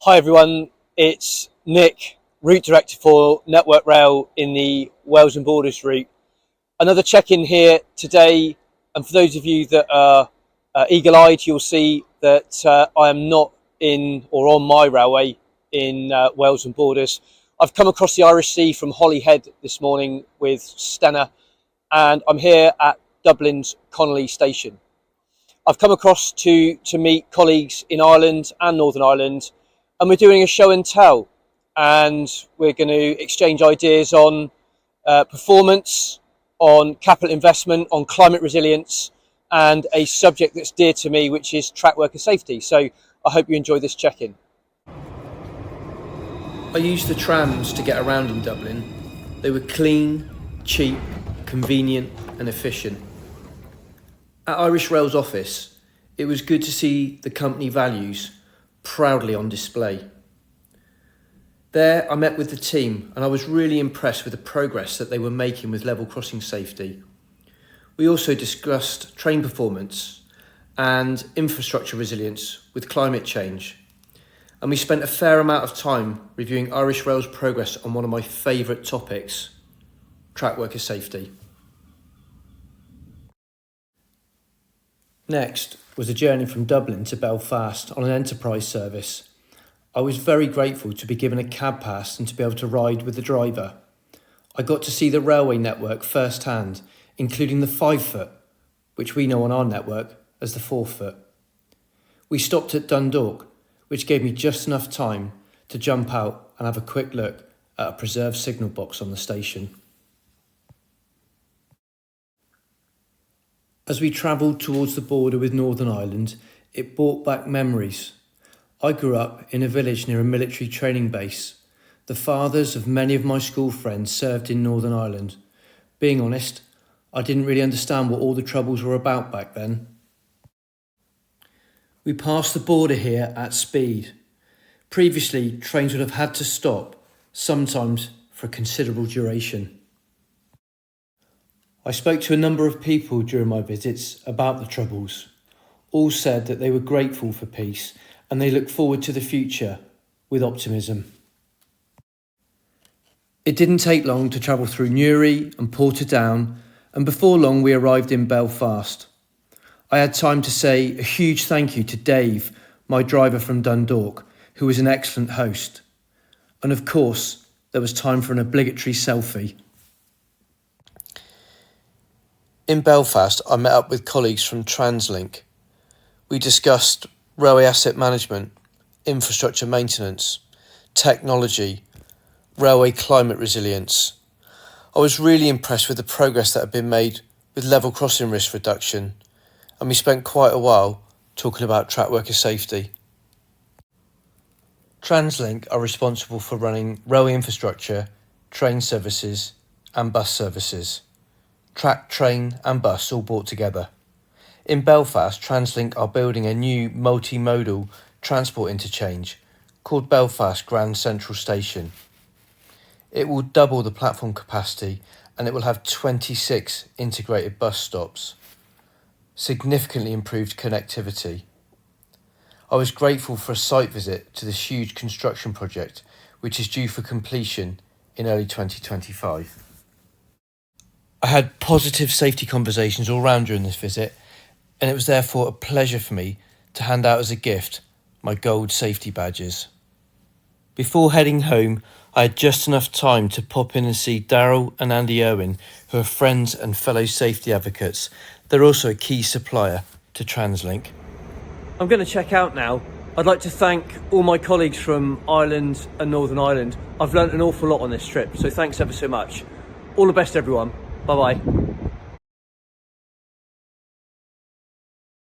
Hi everyone, it's Nick, Route Director for Network Rail in the Wales and Borders route. Another check-in here today, and for those of you that are eagle-eyed, you'll see that I am not in or on my railway in Wales and Borders. I've come across the Irish Sea from Holyhead this morning with Stena, and I'm here at Dublin's Connolly station. I've come across to meet colleagues in Ireland and Northern Ireland, and we're doing a show and tell, and we're going to exchange ideas on performance, on capital investment, on climate resilience, and a subject that's dear to me, which is track worker safety. So I hope you enjoy this check-in. I used the trams to get around in Dublin. They were clean, cheap, convenient and efficient. At Irish Rail's office, it was good to see the company values proudly on display. There I met with the team and I was really impressed with the progress that they were making with level crossing safety. We also discussed train performance and infrastructure resilience with climate change. And we spent a fair amount of time reviewing Irish Rail's progress on one of my favourite topics, track worker safety. Next was a journey from Dublin to Belfast on an enterprise service. I was very grateful to be given a cab pass and to be able to ride with the driver. I got to see the railway network firsthand, including the 5-foot, which we know on our network as the 4-foot. We stopped at Dundalk, which gave me just enough time to jump out and have a quick look at a preserved signal box on the station. As we travelled towards the border with Northern Ireland, it brought back memories. I grew up in a village near a military training base. The fathers of many of my school friends served in Northern Ireland. Being honest, I didn't really understand what all the troubles were about back then. We passed the border here at speed. Previously, trains would have had to stop, sometimes for a considerable duration. I spoke to a number of people during my visits about the troubles. All said that they were grateful for peace and they look forward to the future with optimism. It didn't take long to travel through Newry and Portadown, and before long we arrived in Belfast. I had time to say a huge thank you to Dave, my driver from Dundalk, who was an excellent host. And of course, there was time for an obligatory selfie. In Belfast, I met up with colleagues from Translink. We discussed railway asset management, infrastructure maintenance, technology, railway climate resilience. I was really impressed with the progress that had been made with level crossing risk reduction, and we spent quite a while talking about track worker safety. Translink are responsible for running railway infrastructure, train services and bus services. Track, train and bus all brought together. In Belfast, Translink are building a new multimodal transport interchange called Belfast Grand Central Station. It will double the platform capacity and it will have 26 integrated bus stops. Significantly improved connectivity. I was grateful for a site visit to this huge construction project, which is due for completion in early 2025. I had positive safety conversations all round during this visit, and it was therefore a pleasure for me to hand out as a gift my gold safety badges. Before heading home, I had just enough time to pop in and see Daryl and Andy Owen, who are friends and fellow safety advocates. They're also a key supplier to Translink. I'm going to check out now. I'd like to thank all my colleagues from Ireland and Northern Ireland. I've learnt an awful lot on this trip, so thanks ever so much. All the best, everyone. Bye-bye.